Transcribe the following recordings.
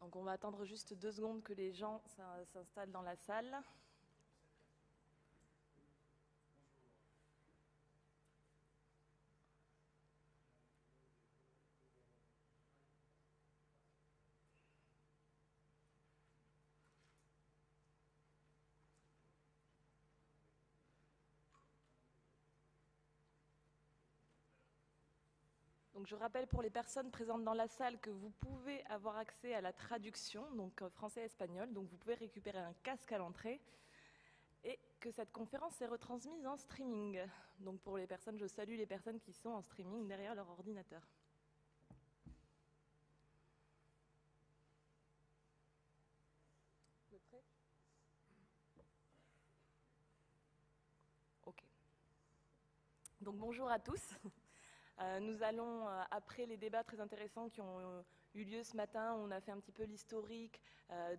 Donc on va attendre juste 2 secondes que les gens s'installent dans la salle. Donc je rappelle pour les personnes présentes dans la salle que vous pouvez avoir accès à la traduction, donc français-espagnol, donc vous pouvez récupérer un casque à l'entrée, et que cette conférence est retransmise en streaming. Donc pour les personnes, je salue les personnes qui sont en streaming derrière leur ordinateur. Le prêt ? Ok. Donc bonjour à tous. Nous allons, après les débats très intéressants qui ont eu lieu ce matin, on a fait un petit peu l'historique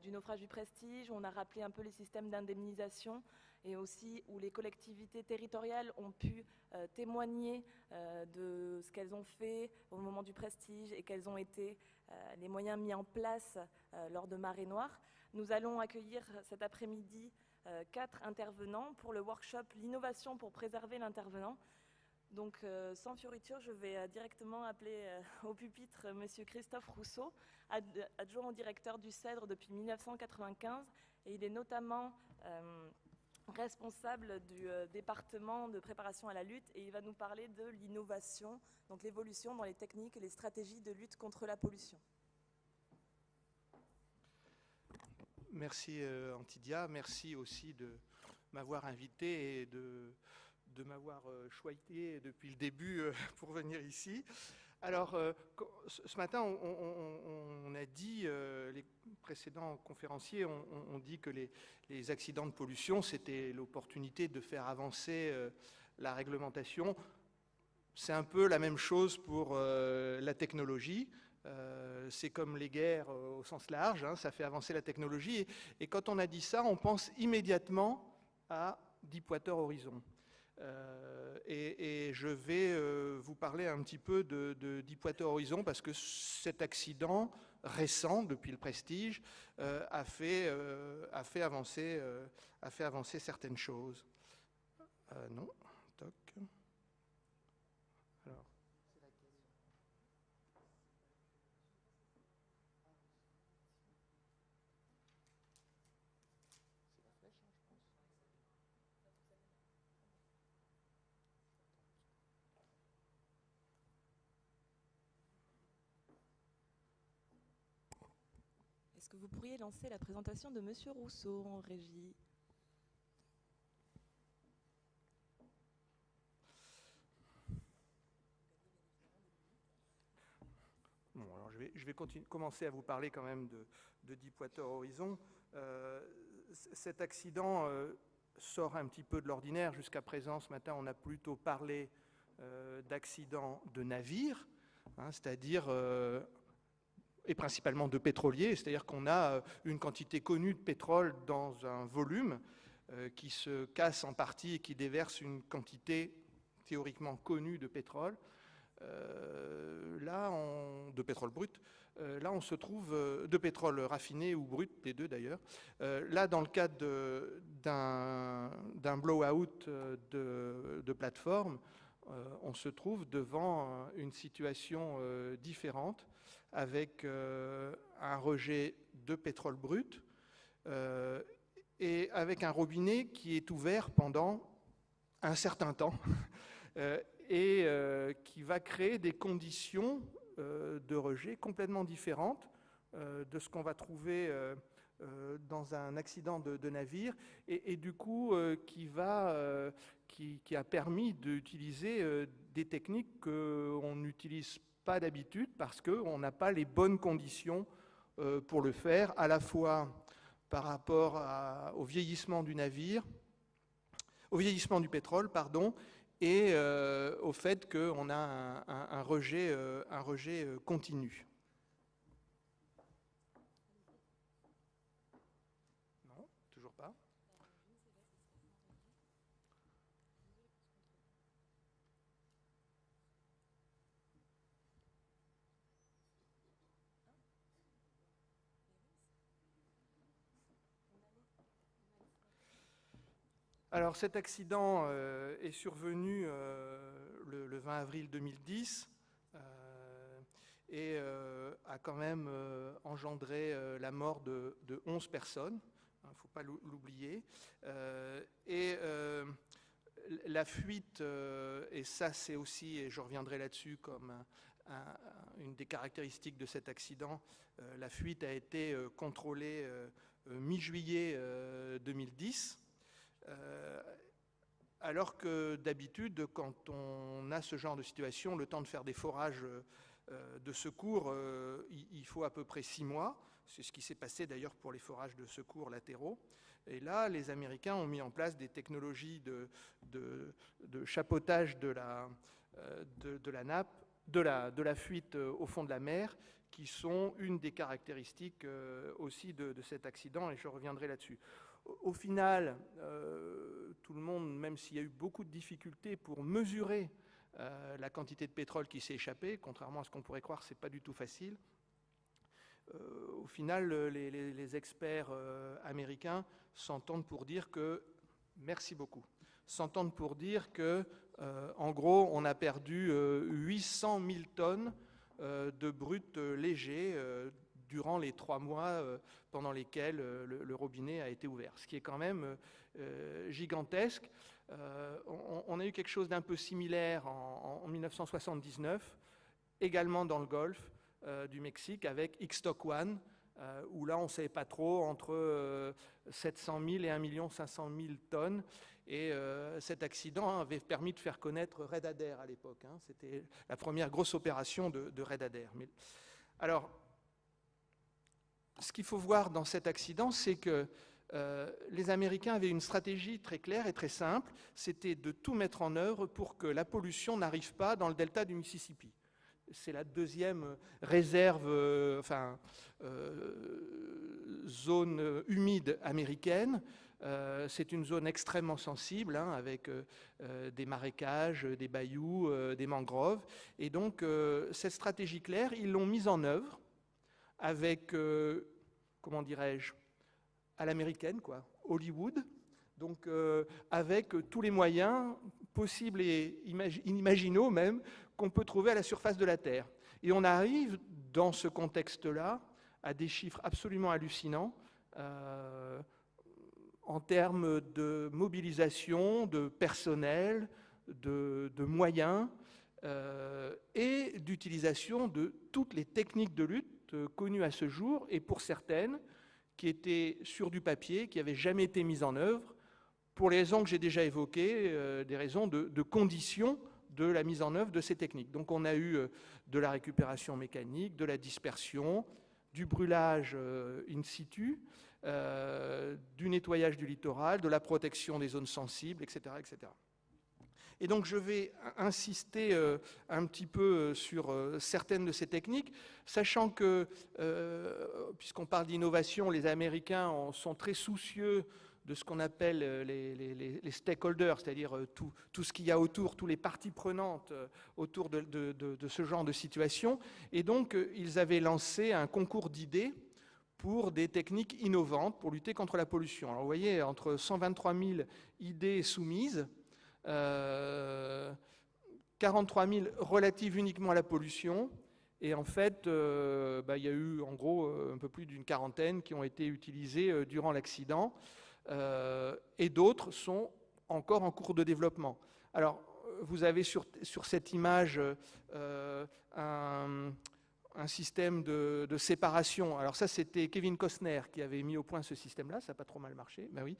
du naufrage du Prestige, on a rappelé un peu les systèmes d'indemnisation et aussi où les collectivités territoriales ont pu témoigner de ce qu'elles ont fait au moment du Prestige et quels ont été les moyens mis en place lors de marées noires. Nous allons accueillir cet après-midi 4 intervenants pour le workshop « L'innovation pour préserver l'intervenant ». Donc, sans fioriture, je vais directement appeler au pupitre Monsieur Christophe Rousseau, adjoint au directeur du CEDRE depuis 1995, et il est notamment responsable du département de préparation à la lutte, et il va nous parler de l'innovation, donc l'évolution dans les techniques et les stratégies de lutte contre la pollution. Merci Antidia, merci aussi de m'avoir invité et de m'avoir choyé depuis le début pour venir ici. Alors, ce matin, on a dit, les précédents conférenciers ont dit que les accidents de pollution, c'était l'opportunité de faire avancer la réglementation. C'est un peu la même chose pour la technologie. C'est comme les guerres au sens large, hein, ça fait avancer la technologie. Et quand on a dit ça, on pense immédiatement à Deepwater Horizon. Et je vais vous parler un petit peu de Deepwater Horizon parce que cet accident récent, depuis le Prestige, a fait avancer certaines choses. Non, toc. Alors. Est-ce que vous pourriez lancer la présentation de Monsieur Rousseau en régie ? Bon, alors je vais commencer à vous parler quand même de Deepwater Horizon. Cet accident sort un petit peu de l'ordinaire. Jusqu'à présent, ce matin, on a plutôt parlé d'accidents de navires, hein, c'est-à-dire et principalement de pétroliers, c'est-à-dire qu'on a une quantité connue de pétrole dans un volume qui se casse en partie et qui déverse une quantité théoriquement connue de pétrole. De pétrole brut, là on se trouve de pétrole raffiné ou brut, les deux d'ailleurs. Là, dans le cadre d'un blowout de plateforme, on se trouve devant une situation différente avec un rejet de pétrole brut et avec un robinet qui est ouvert pendant un certain temps et qui va créer des conditions de rejet complètement différentes de ce qu'on va trouver dans un accident de navire et du coup qui a permis d'utiliser des techniques qu'on n'utilise pas d'habitude parce qu'on n'a pas les bonnes conditions pour le faire, à la fois par rapport au vieillissement du navire, au vieillissement du pétrole, pardon, et au fait qu'on a un rejet continu. Non, toujours pas. Alors cet accident est survenu le 20 avril 2010 et a quand même engendré la mort de 11 personnes, il ne faut pas l'oublier. La fuite, et ça c'est aussi, et je reviendrai là-dessus comme une des caractéristiques de cet accident, la fuite a été contrôlée mi-juillet 2010. Alors que d'habitude, quand on a ce genre de situation, le temps de faire des forages de secours, il faut à peu près 6 mois. C'est ce qui s'est passé d'ailleurs pour les forages de secours latéraux. Et là, les Américains ont mis en place des technologies de chapeautage de la nappe, de la fuite au fond de la mer, qui sont une des caractéristiques aussi de cet accident, et je reviendrai là-dessus. Au final, tout le monde, même s'il y a eu beaucoup de difficultés pour mesurer la quantité de pétrole qui s'est échappée, contrairement à ce qu'on pourrait croire, ce n'est pas du tout facile. Au final, les experts américains s'entendent pour dire que, merci beaucoup, s'entendent pour dire que, en gros, on a perdu 800 000 tonnes de brut léger durant les 3 mois pendant lesquels le robinet a été ouvert, ce qui est quand même gigantesque. On a eu quelque chose d'un peu similaire en 1979, également dans le Golfe du Mexique, avec Ixtoc One, où là on ne savait pas trop, entre 700 000 et 1 500 000 tonnes. Et cet accident avait permis de faire connaître Red Adair à l'époque. C'était la première grosse opération de Red Adair. Alors, ce qu'il faut voir dans cet accident, c'est que les Américains avaient une stratégie très claire et très simple, c'était de tout mettre en œuvre pour que la pollution n'arrive pas dans le delta du Mississippi. C'est la deuxième réserve, zone humide américaine. C'est une zone extrêmement sensible, avec des marécages, des bayous, des mangroves. Et donc, cette stratégie claire, ils l'ont mise en œuvre avec, comment dirais-je, à l'américaine, quoi, Hollywood, donc avec tous les moyens possibles et inimaginaux même qu'on peut trouver à la surface de la Terre. Et on arrive, dans ce contexte-là, à des chiffres absolument hallucinants en termes de mobilisation, de personnel, de moyens et d'utilisation de toutes les techniques de lutte connues à ce jour, et pour certaines, qui étaient sur du papier, qui n'avaient jamais été mises en œuvre, pour les raisons que j'ai déjà évoquées, des raisons de conditions de la mise en œuvre de ces techniques. Donc on a eu de la récupération mécanique, de la dispersion, du brûlage in situ, du nettoyage du littoral, de la protection des zones sensibles, etc., etc. Et donc je vais insister un petit peu sur certaines de ces techniques, sachant que, puisqu'on parle d'innovation, les Américains sont très soucieux de ce qu'on appelle les stakeholders, c'est-à-dire tout ce qu'il y a autour, toutes les parties prenantes autour de ce genre de situation. Et donc ils avaient lancé un concours d'idées pour des techniques innovantes pour lutter contre la pollution. Alors vous voyez, entre 123 000 idées soumises, 43 000 relatives uniquement à la pollution, et en fait, il y a eu en gros un peu plus d'une quarantaine qui ont été utilisées durant l'accident, et d'autres sont encore en cours de développement. Alors, vous avez sur cette image un système de séparation. Alors ça, c'était Kevin Costner qui avait mis au point ce système-là, ça n'a pas trop mal marché, ben oui.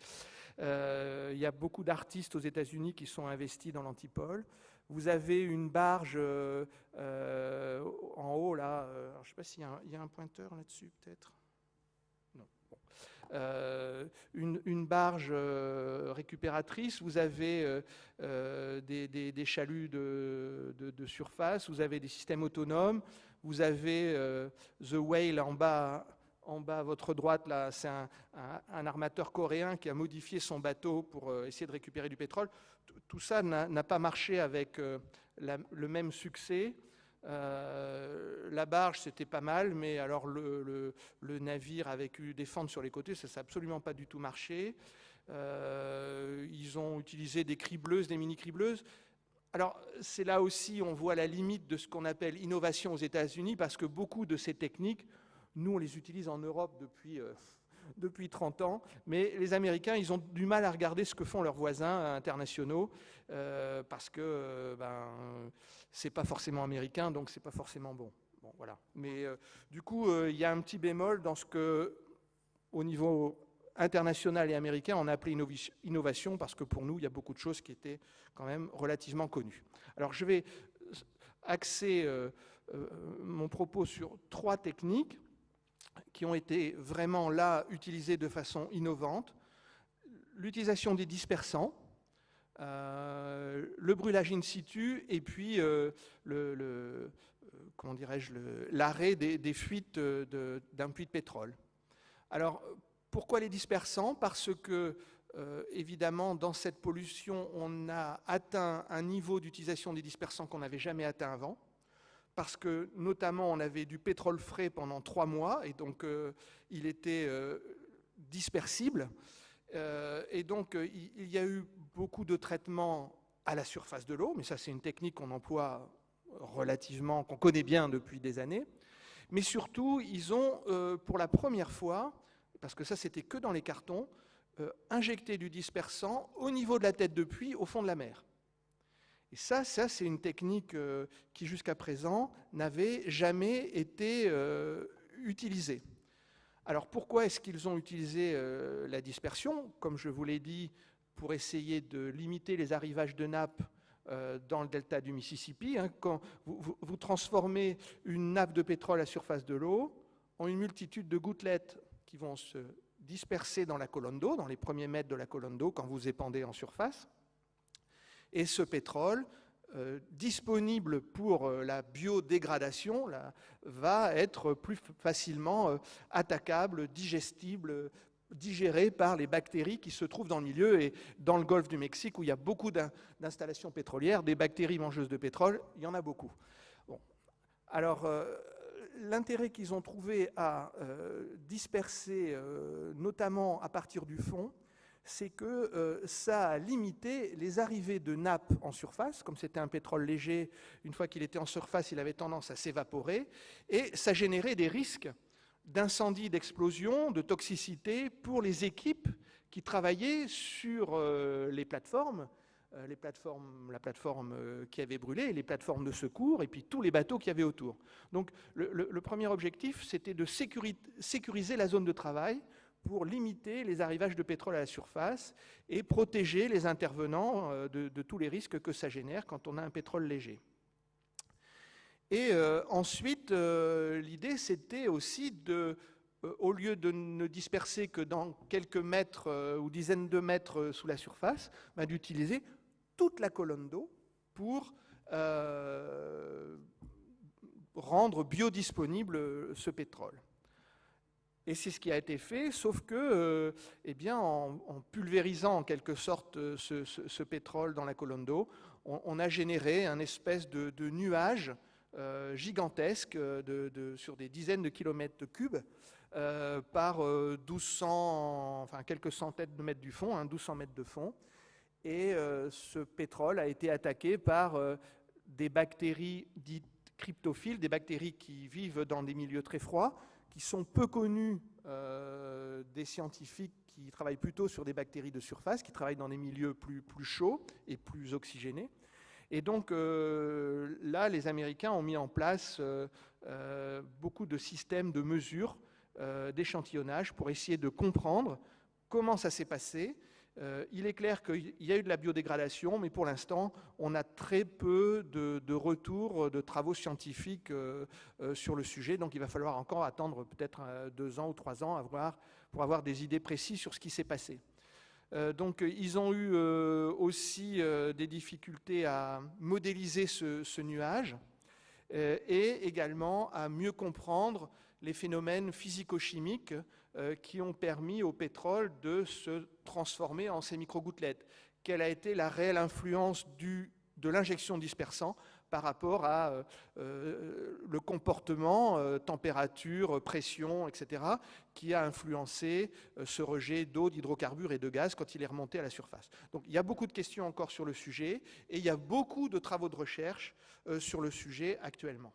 Il y a beaucoup d'artistes aux États-Unis qui sont investis dans l'antipole. Vous avez une barge en haut, là, alors, je ne sais pas s'il y a un pointeur là-dessus, peut-être. Non. Bon. Une barge récupératrice, vous avez des chaluts de surface, vous avez des systèmes autonomes, vous avez The Whale en bas à votre droite, là, c'est un armateur coréen qui a modifié son bateau pour essayer de récupérer du pétrole. Tout ça n'a pas marché avec le même succès. La barge, c'était pas mal, mais alors le navire avec des fentes sur les côtés, ça n'a absolument pas du tout marché. Ils ont utilisé des cribleuses, des mini-cribleuses. Alors, c'est là aussi, on voit la limite de ce qu'on appelle innovation aux États-Unis, parce que beaucoup de ces techniques, nous, on les utilise en Europe depuis 30 ans, mais les Américains, ils ont du mal à regarder ce que font leurs voisins internationaux, parce que c'est pas forcément américain, donc c'est pas forcément bon. Bon, voilà. Mais du coup, il y a un petit bémol dans ce que, au niveau international et américain, on a appelé innovation, parce que pour nous, il y a beaucoup de choses qui étaient quand même relativement connues. Alors, je vais axer mon propos sur 3 techniques qui ont été vraiment là utilisées de façon innovante. L'utilisation des dispersants, le brûlage in situ, et puis l'arrêt des fuites d'un puits de pétrole. Alors, pourquoi les dispersants? Parce que, évidemment, dans cette pollution, on a atteint un niveau d'utilisation des dispersants qu'on n'avait jamais atteint avant, parce que, notamment, on avait du pétrole frais pendant 3 mois, et donc il était dispersible. Et donc, il y a eu beaucoup de traitements à la surface de l'eau, mais ça, c'est une technique qu'on emploie relativement, qu'on connaît bien depuis des années. Mais surtout, ils ont, pour la première fois, parce que ça, c'était que dans les cartons, injecté du dispersant au niveau de la tête de puits, au fond de la mer. Et ça c'est une technique qui, jusqu'à présent, n'avait jamais été utilisée. Alors, pourquoi est-ce qu'ils ont utilisé la dispersion? Comme je vous l'ai dit, pour essayer de limiter les arrivages de nappes dans le delta du Mississippi. Quand vous transformez une nappe de pétrole à surface de l'eau en une multitude de gouttelettes qui vont se disperser dans la colonne d'eau, dans les premiers mètres de la colonne d'eau, quand vous épandez en surface. Et ce pétrole, disponible pour la biodégradation, va être plus facilement attaquable, digestible, digéré par les bactéries qui se trouvent dans le milieu. Et dans le golfe du Mexique, où il y a beaucoup d'installations pétrolières, des bactéries mangeuses de pétrole, il y en a beaucoup. Bon. Alors, l'intérêt qu'ils ont trouvé à disperser, notamment à partir du fond, c'est que ça a limité les arrivées de nappes en surface. Comme c'était un pétrole léger, une fois qu'il était en surface, il avait tendance à s'évaporer, et ça générait des risques d'incendie, d'explosion, de toxicité pour les équipes qui travaillaient sur les plateformes, la plateforme qui avait brûlé, les plateformes de secours, et puis tous les bateaux qu'il y avait autour. Donc le premier objectif, c'était de sécuriser la zone de travail pour limiter les arrivages de pétrole à la surface et protéger les intervenants de tous les risques que ça génère quand on a un pétrole léger. Et ensuite, l'idée, c'était aussi au lieu de ne disperser que dans quelques mètres ou dizaines de mètres sous la surface, d'utiliser toute la colonne d'eau pour rendre biodisponible ce pétrole. Et c'est ce qui a été fait, sauf que, en pulvérisant en quelque sorte ce pétrole dans la colonne d'eau, on a généré un espèce de nuage gigantesque sur des dizaines de kilomètres cubes par 1200, enfin quelques centaines de mètres du fond, 1200 mètres de fond. Et ce pétrole a été attaqué par des bactéries dites cryptophiles, des bactéries qui vivent dans des milieux très froids, qui sont peu connues des scientifiques qui travaillent plutôt sur des bactéries de surface, qui travaillent dans des milieux plus chauds et plus oxygénés. Et donc là, les Américains ont mis en place beaucoup de systèmes de mesure, d'échantillonnage, pour essayer de comprendre comment ça s'est passé. Il est clair qu'il y a eu de la biodégradation, mais pour l'instant, on a très peu de retours de travaux scientifiques sur le sujet. Donc il va falloir encore attendre peut-être 2 ans ou 3 ans pour avoir des idées précises sur ce qui s'est passé. Donc ils ont eu aussi des difficultés à modéliser ce nuage et également à mieux comprendre les phénomènes physico-chimiques qui ont permis au pétrole de se transformer en ces micro-gouttelettes. Quelle a été la réelle influence de l'injection dispersant par rapport à le comportement, température, pression, etc., qui a influencé ce rejet d'eau, d'hydrocarbures et de gaz quand il est remonté à la surface. Donc il y a beaucoup de questions encore sur le sujet, et il y a beaucoup de travaux de recherche sur le sujet actuellement.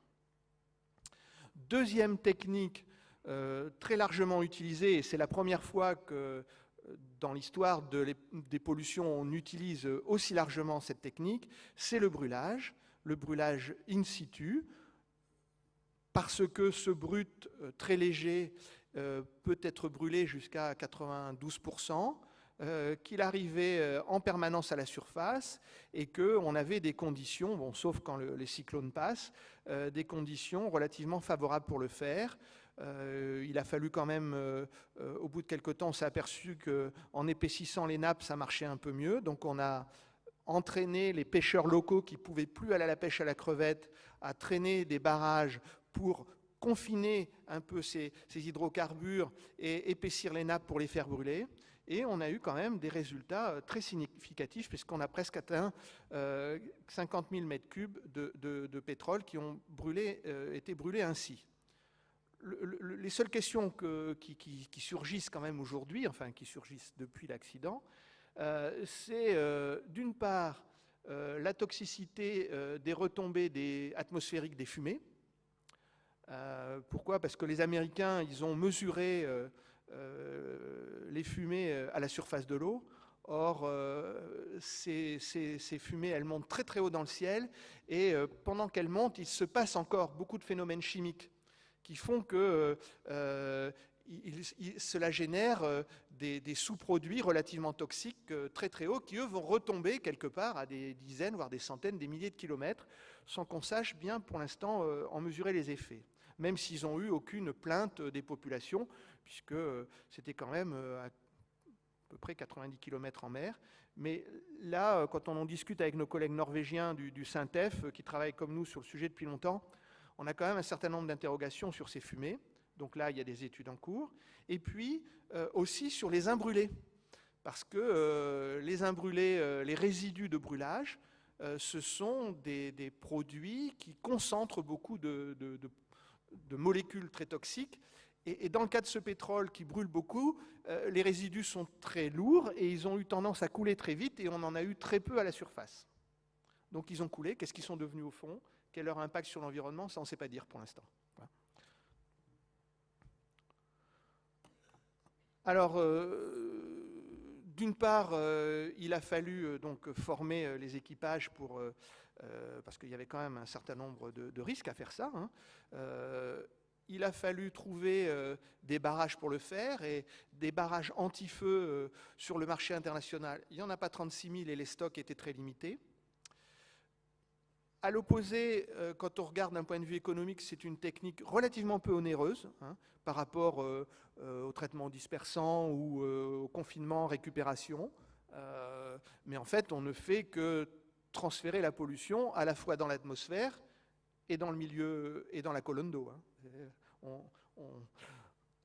Deuxième technique très largement utilisée, et c'est la première fois que dans l'histoire des pollutions on utilise aussi largement cette technique, c'est le brûlage in situ, parce que ce brut très léger peut être brûlé jusqu'à 92%, qu'il arrivait en permanence à la surface et qu'on avait des conditions, bon, sauf quand les cyclones passent, des conditions relativement favorables pour le faire. Il a fallu quand même, au bout de quelques temps, on s'est aperçu qu'en épaississant les nappes, ça marchait un peu mieux. Donc on a entraîné les pêcheurs locaux qui ne pouvaient plus aller à la pêche à la crevette à traîner des barrages pour confiner un peu ces hydrocarbures et épaissir les nappes pour les faire brûler. Et on a eu quand même des résultats très significatifs, puisqu'on a presque atteint 50 000 mètres cubes de pétrole qui ont été brûlés ainsi. Les seules questions qui surgissent quand même aujourd'hui, enfin qui surgissent depuis l'accident, c'est d'une part la toxicité des retombées atmosphériques des fumées. Pourquoi ? Parce que les Américains, ils ont mesuré les fumées à la surface de l'eau. Or, ces fumées, elles montent très très haut dans le ciel, et pendant qu'elles montent, il se passe encore beaucoup de phénomènes chimiques qui font que cela génère des sous-produits relativement toxiques très très hauts qui, eux, vont retomber quelque part à des dizaines, voire des centaines, des milliers de kilomètres, sans qu'on sache bien pour l'instant en mesurer les effets, même s'ils n'ont eu aucune plainte des populations, puisque c'était quand même à peu près 90 km en mer. Mais là, quand on en discute avec nos collègues norvégiens du SINTEF, qui travaillent comme nous sur le sujet depuis longtemps, on a quand même un certain nombre d'interrogations sur ces fumées. Donc là, il y a des études en cours. Et puis, aussi sur les imbrûlés. Parce que les imbrûlés, les résidus de brûlage, ce sont des produits qui concentrent beaucoup de molécules très toxiques. Et dans le cas de ce pétrole qui brûle beaucoup, les résidus sont très lourds et ils ont eu tendance à couler très vite, et on en a eu très peu à la surface. Donc ils ont coulé. Qu'est-ce qu'ils sont devenus au fond ? Quel est leur impact sur l'environnement ? Ça, on ne sait pas dire pour l'instant. Voilà. Alors, d'une part, il a fallu donc former les équipages parce qu'il y avait quand même un certain nombre de risques à faire ça. Hein. Il a fallu trouver des barrages pour le faire, et des barrages anti-feu sur le marché international. Il n'y en a pas 36 000 et les stocks étaient très limités. À l'opposé, quand on regarde d'un point de vue économique, c'est une technique relativement peu onéreuse par rapport au traitement dispersant ou au confinement, récupération. Mais en fait, on ne fait que transférer la pollution à la fois dans l'atmosphère et dans le milieu et dans la colonne d'eau.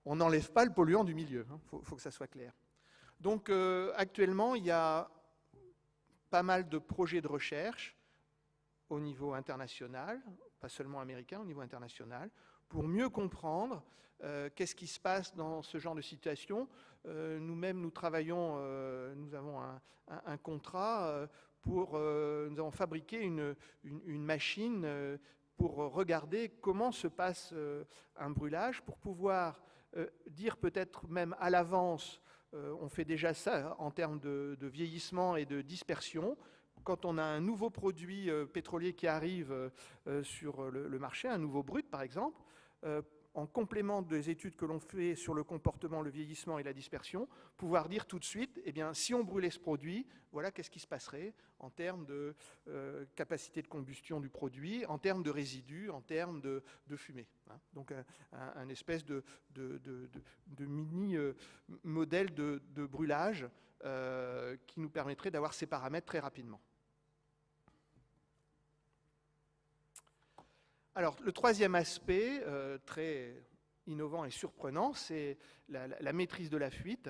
On n'enlève pas le polluant du milieu, faut que ça soit clair. Donc actuellement, il y a pas mal de projets de recherche au niveau international, pas seulement américain, au niveau international, pour mieux comprendre qu'est-ce qui se passe dans ce genre de situation. Nous-mêmes, nous travaillons, nous avons un contrat nous avons fabriqué une machine pour regarder comment se passe un brûlage, pour pouvoir dire peut-être même à l'avance, on fait déjà ça en termes de vieillissement et de dispersion. Quand on a un nouveau produit pétrolier qui arrive sur le marché, un nouveau brut par exemple, en complément des études que l'on fait sur le comportement, le vieillissement et la dispersion, pouvoir dire tout de suite, eh bien, si on brûlait ce produit, voilà qu'est-ce qui se passerait en termes de capacité de combustion du produit, en termes de résidus, en termes de fumée. Donc un espèce de mini-modèle de brûlage qui nous permettrait d'avoir ces paramètres très rapidement. Alors, le troisième aspect, très innovant et surprenant, c'est la maîtrise de la fuite.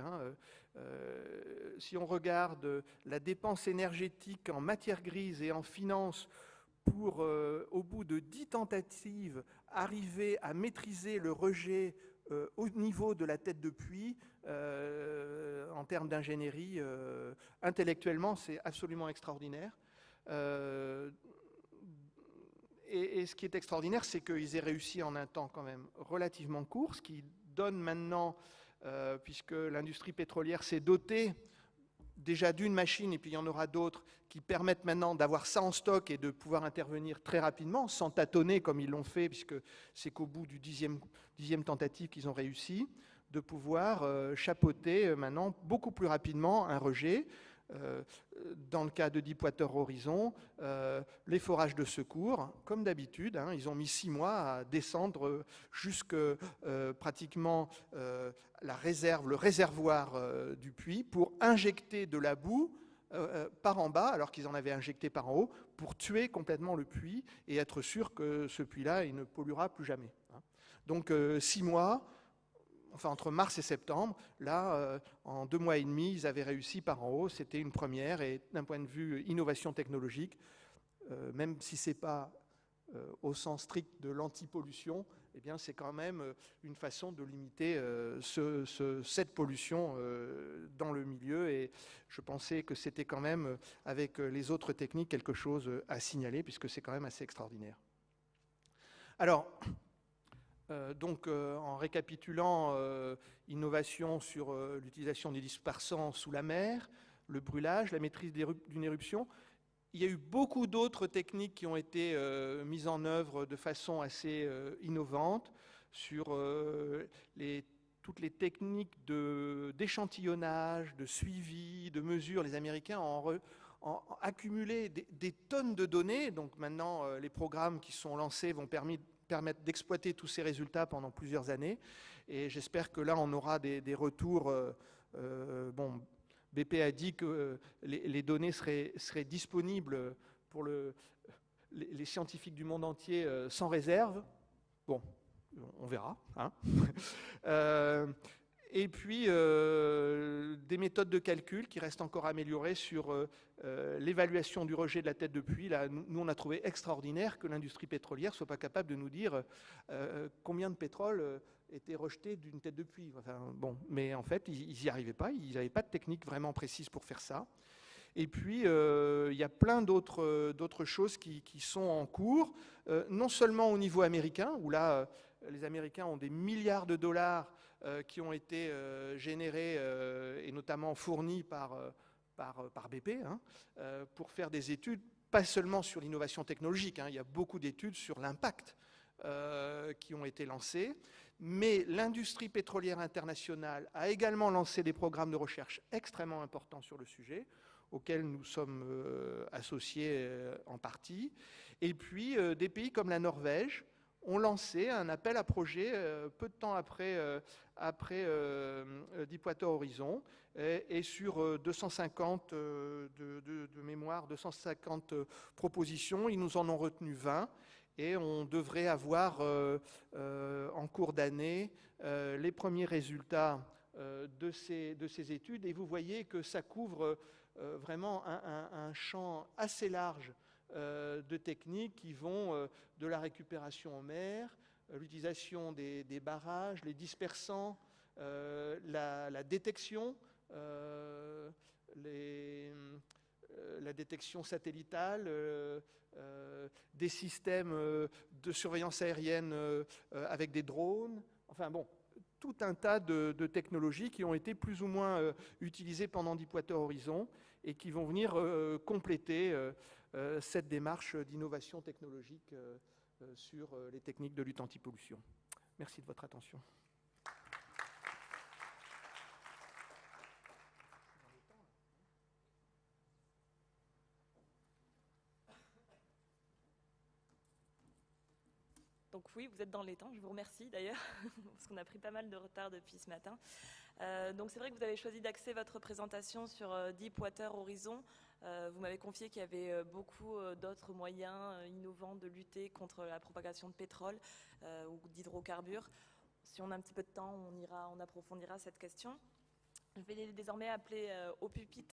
Si on regarde la dépense énergétique en matière grise et en finance pour, au bout de 10 tentatives, arriver à maîtriser le rejet au niveau de la tête de puits. En termes d'ingénierie, intellectuellement, c'est absolument extraordinaire. Et ce qui est extraordinaire, c'est qu'ils aient réussi en un temps quand même relativement court, ce qui donne maintenant, puisque l'industrie pétrolière s'est dotée déjà d'une machine, et puis il y en aura d'autres, qui permettent maintenant d'avoir ça en stock et de pouvoir intervenir très rapidement, sans tâtonner comme ils l'ont fait, puisque c'est qu'au bout du dixième tentative qu'ils ont réussi, de pouvoir chapeauter maintenant beaucoup plus rapidement un rejet. Dans le cas de Deepwater Horizon, les forages de secours, comme d'habitude, hein, ils ont mis 6 mois à descendre jusque pratiquement la réserve, le réservoir du puits, pour injecter de la boue par en bas, alors qu'ils en avaient injecté par en haut, pour tuer complètement le puits et être sûr que ce puits-là, il ne polluera plus jamais. Hein. Donc 6 mois. Enfin, entre mars et septembre, là, en 2 mois et demi, ils avaient réussi par en haut. C'était une première. Et d'un point de vue innovation technologique, même si ce n'est pas au sens strict de l'antipollution, eh bien, c'est quand même une façon de limiter cette pollution dans le milieu. Et je pensais que c'était quand même, avec les autres techniques, quelque chose à signaler, puisque c'est quand même assez extraordinaire. Alors, en récapitulant, innovation sur l'utilisation des dispersants sous la mer, le brûlage, la maîtrise d'une éruption. Il y a eu beaucoup d'autres techniques qui ont été mises en œuvre de façon assez innovante sur toutes les techniques d'échantillonnage, de suivi, de mesure. Les Américains ont accumulé des tonnes de données. Donc maintenant, les programmes qui sont lancés vont permettre d'exploiter tous ces résultats pendant plusieurs années. Et j'espère que là, on aura des retours. BP a dit que les données seraient disponibles pour les scientifiques du monde entier sans réserve. Bon, on verra. Hein. Et puis, des méthodes de calcul qui restent encore améliorées sur l'évaluation du rejet de la tête de puits. Là, nous, on a trouvé extraordinaire que l'industrie pétrolière ne soit pas capable de nous dire combien de pétrole était rejeté d'une tête de puits. Enfin, bon, mais en fait, ils n'y arrivaient pas. Ils n'avaient pas de technique vraiment précise pour faire ça. Et puis, il y a plein d'autres choses qui sont en cours, non seulement au niveau américain, où là, les Américains ont des milliards de dollars qui ont été générés et notamment fournis par BP hein, pour faire des études, pas seulement sur l'innovation technologique, hein, il y a beaucoup d'études sur l'impact qui ont été lancées, mais l'industrie pétrolière internationale a également lancé des programmes de recherche extrêmement importants sur le sujet, auxquels nous sommes associés en partie, et puis des pays comme la Norvège ont lancé un appel à projet peu de temps après Deepwater Horizon, et sur 250 de mémoire, 250 propositions, ils nous en ont retenu 20, et on devrait avoir en cours d'année les premiers résultats de ces études, et vous voyez que ça couvre vraiment un champ assez large de techniques qui vont de la récupération en mer, l'utilisation des barrages, les dispersants, la détection, la détection satellitale, des systèmes de surveillance aérienne avec des drones, enfin bon, tout un tas de technologies qui ont été plus ou moins utilisées pendant Deepwater Horizon et qui vont venir compléter cette démarche d'innovation technologique sur les techniques de lutte anti-pollution. Merci de votre attention. Donc oui, vous êtes dans les temps, je vous remercie d'ailleurs, parce qu'on a pris pas mal de retard depuis ce matin. Donc c'est vrai que vous avez choisi d'axer votre présentation sur Deepwater Horizon. Vous m'avez confié qu'il y avait beaucoup d'autres moyens innovants de lutter contre la propagation de pétrole ou d'hydrocarbures. Si on a un petit peu de temps, on approfondira cette question. Je vais désormais appeler au pupitre